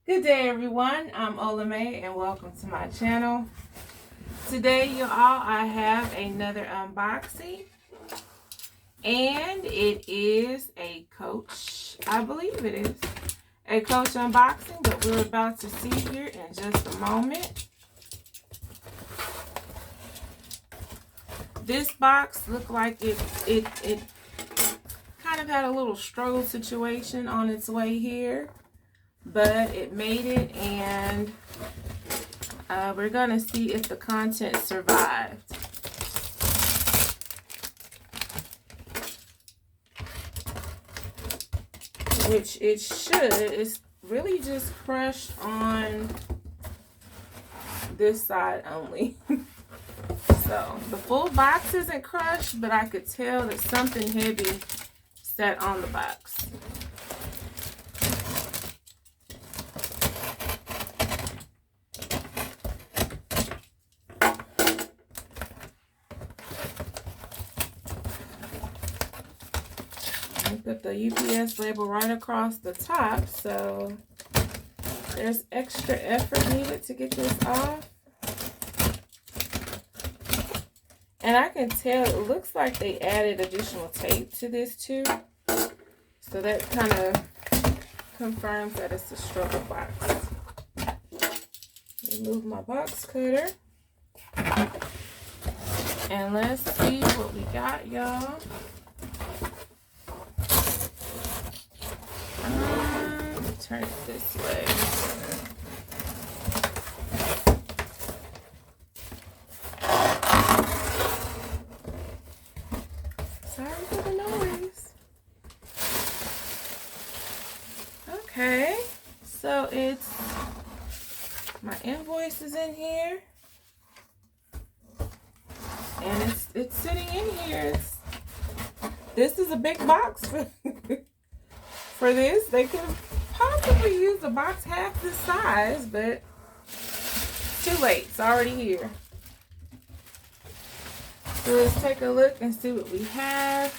Good day, everyone. I'm Olame and welcome to my channel. Today, you all, I have another unboxing, and it is a Coach. I believe it is a Coach unboxing, but we're about to see here in just a moment. This box looked like it kind of had a little struggle situation on its way here, but it made it, and we're gonna see if the content survived. Which it should. It's really just crushed on this side only. So the full box isn't crushed, but I could tell that something heavy sat on the box. Put the UPS label right across the top, so there's extra effort needed to get this off. And I can tell it looks like they added additional tape to this too, so that kind of confirms that it's a struggle box. Remove my box cutter, and let's see what we got, y'all. Turn it this way. Sorry for the noise. Okay, so it's my invoice is in here, and it's sitting in here. This is a big box for this. They could have possibly used a box half this size, but too late. It's already here. So let's take a look and see what we have.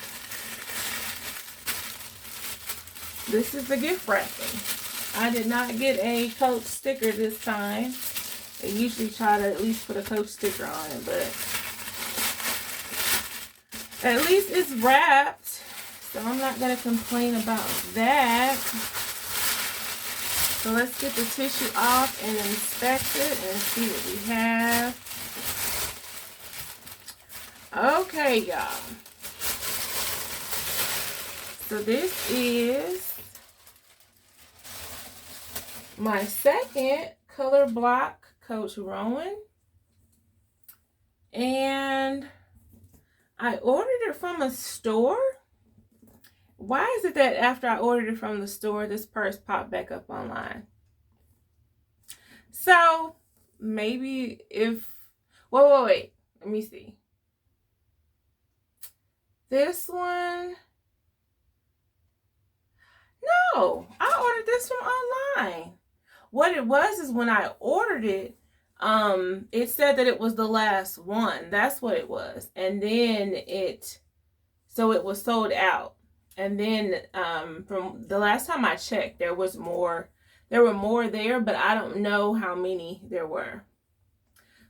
This is the gift wrapping. I did not get a Coach sticker this time. They usually try to at least put a Coach sticker on it, but at least it's wrapped, so I'm not going to complain about that. So let's get the tissue off and inspect it and see what we have. Okay, y'all. So this is my second Colorblock Coach Rowan. And I ordered it from a store. Why is it that after I ordered it from the store, this purse popped back up online? So maybe if, wait, let me see. This one, no, I ordered this from online. What it was is when I ordered it, it said that it was the last one. That's what it was. And then so it was sold out. And then from the last time I checked, there were more there, but I don't know how many there were.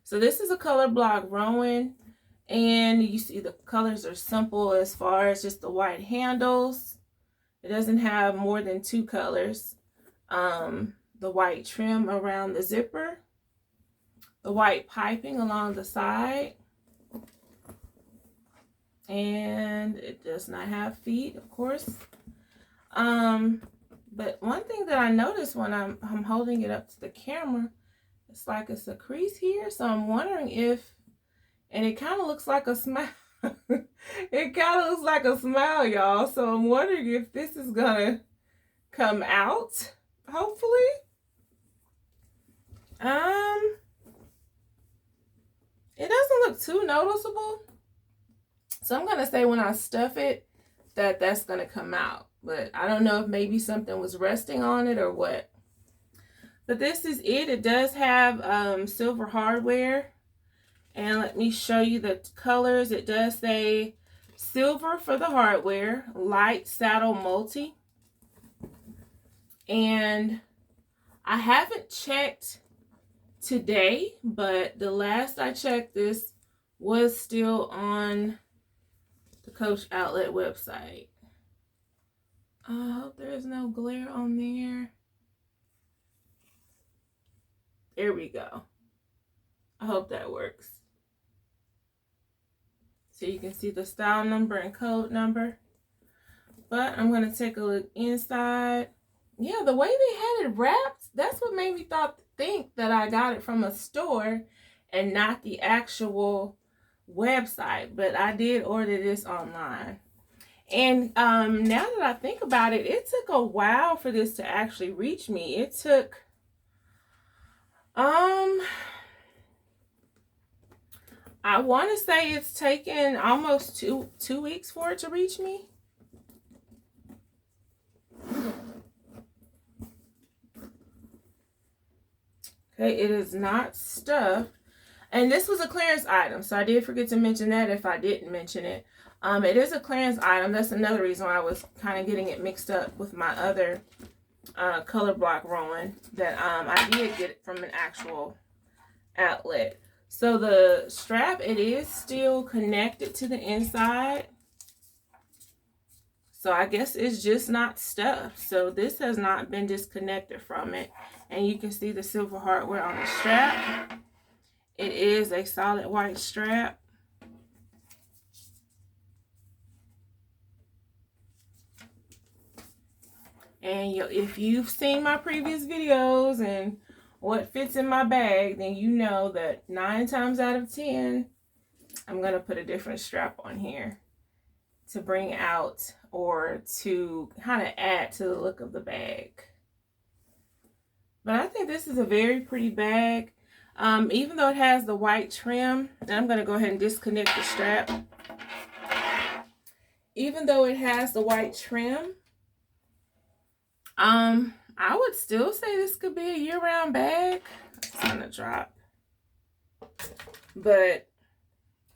So this is a Colorblock Rowan, and you see the colors are simple as far as just the white handles. It doesn't have more than 2 colors. The white trim around the zipper, the white piping along the side, and it does not have feet, of course. But one thing that I noticed when I'm holding it up to the camera, it's like it's a crease here. So I'm wondering if, and it kind of looks like a smile. It kind of looks like a smile, y'all. So I'm wondering if this is gonna come out, hopefully. It doesn't look too noticeable. So I'm going to say when I stuff it, that's going to come out. But I don't know if maybe something was resting on it or what. But this is it. It does have silver hardware. And let me show you the colors. It does say silver for the hardware, light saddle multi. And I haven't checked today, but the last I checked, this was still on the Coach Outlet website. I hope there's no glare on there. There we go. I hope that works. So you can see the style number and code number. But I'm going to take a look inside. Yeah, the way they had it wrapped, that's what made me think that I got it from a store and not the actual website. But I did order this online. And now that I think about it, it took a while for this to actually reach me. It took I want to say it's taken almost two weeks for it to reach me. Okay, it is not stuffed. And this was a clearance item, so I did forget to mention that if I didn't mention it. It is a clearance item. That's another reason why I was kind of getting it mixed up with my other Colorblock Rowan that I did get it from an actual outlet. So the strap, it is still connected to the inside. So I guess it's just not stuffed. So this has not been disconnected from it. And you can see the silver hardware on the strap. It is a solid white strap. And if you've seen my previous videos and what fits in my bag, then you know that 9 times out of 10, I'm going to put a different strap on here to bring out or to kind of add to the look of the bag. But I think this is a very pretty bag. Even though it has the white trim, and I'm going to go ahead and disconnect the strap. Even though it has the white trim, I would still say this could be a year-round bag. It's gonna drop. But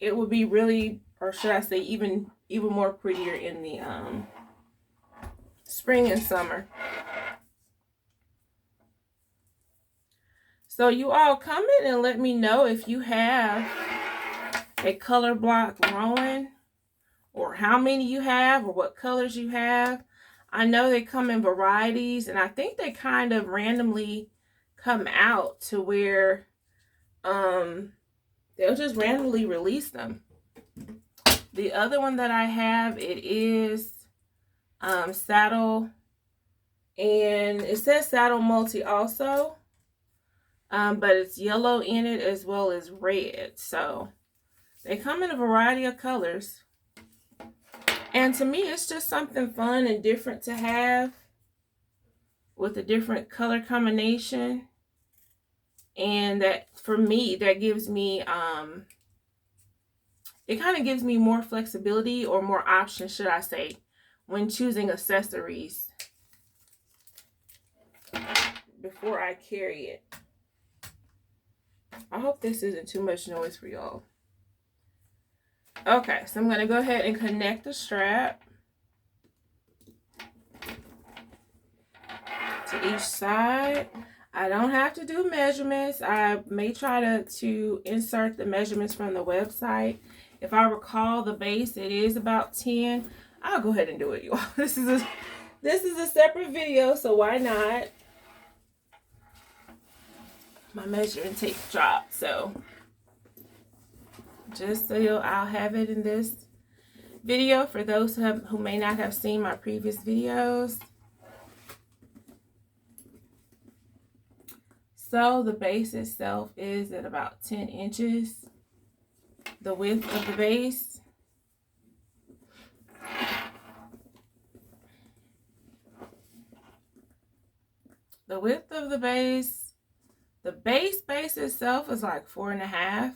it would be really, or should I say even more prettier in the spring and summer. So you all comment and let me know if you have a Colorblock Rowan, or how many you have, or what colors you have. I know they come in varieties, and I think they kind of randomly come out to where they'll just randomly release them. The other one that I have, it is Saddle, and it says Saddle Multi also, but it's yellow in it as well as red. So they come in a variety of colors. And to me, it's just something fun and different to have with a different color combination. And that, for me, that gives me, it kind of gives me more flexibility, or more options, should I say, when choosing accessories before I carry it. I hope this isn't too much noise for y'all. Okay, so I'm going to go ahead and connect the strap to each side. I don't have to do measurements. I may try to insert the measurements from the website. If I recall, the base, it is about 10. I'll go ahead and do it, y'all. This is a separate video, so why not? My measuring tape dropped, so just so I'll have it in this video for those who may not have seen my previous videos. So the base itself is at about 10 inches. The width of the base. The width of the base itself is like 4.5.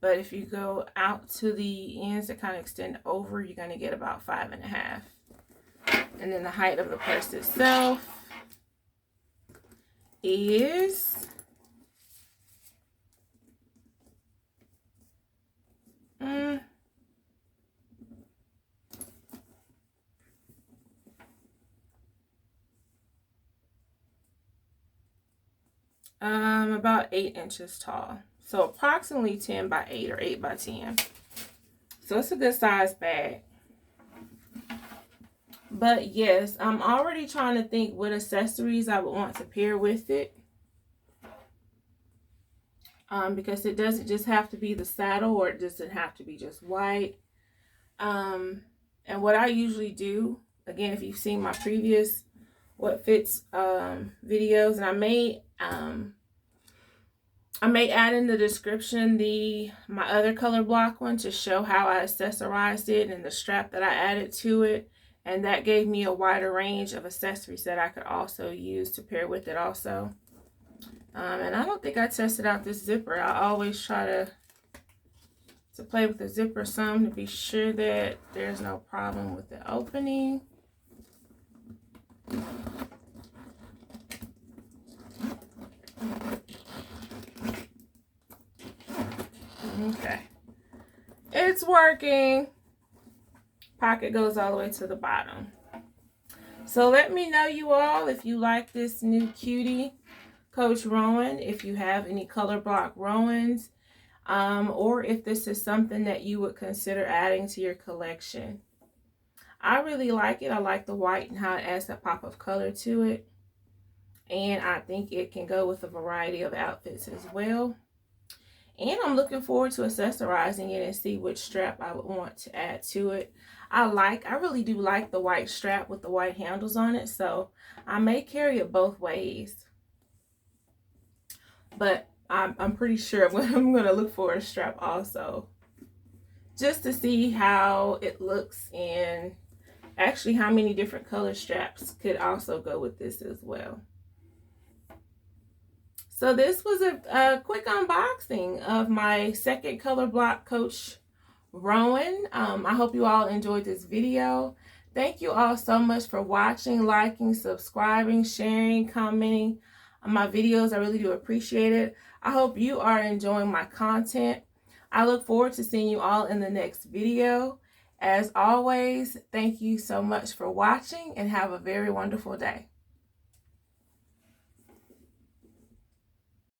But if you go out to the ends that kind of extend over, you're going to get about 5.5. And then the height of the purse itself is About 8 inches tall. So approximately 10 by 8 or 8 by 10. So it's a good size bag. But yes, I'm already trying to think what accessories I would want to pair with it. Because it doesn't just have to be the saddle, or it doesn't have to be just white. And what I usually do, again, if you've seen my previous what fits videos, and I may add in the description my other Colorblock one to show how I accessorized it and the strap that I added to it. And that gave me a wider range of accessories that I could also use to pair with it also. And I don't think I tested out this zipper. I always try to play with the zipper some to be sure that there's no problem with the opening. Okay. It's working. Pocket goes all the way to the bottom. So let me know, you all, if you like this new cutie Coach Rowan, if you have any Colorblock Rowans, or if this is something that you would consider adding to your collection. I really like it. I like the white and how it adds that pop of color to it. And I think it can go with a variety of outfits as well. And I'm looking forward to accessorizing it and see which strap I would want to add to it. I really do like the white strap with the white handles on it, so I may carry it both ways. But I'm pretty sure I'm going to look for a strap also, just to see how it looks, and actually how many different color straps could also go with this as well. So this was a quick unboxing of my second Colorblock Coach Rowan. I hope you all enjoyed this video. Thank you all so much for watching, liking, subscribing, sharing, commenting on my videos. I really do appreciate it. I hope you are enjoying my content. I look forward to seeing you all in the next video. As always, thank you so much for watching, and have a very wonderful day.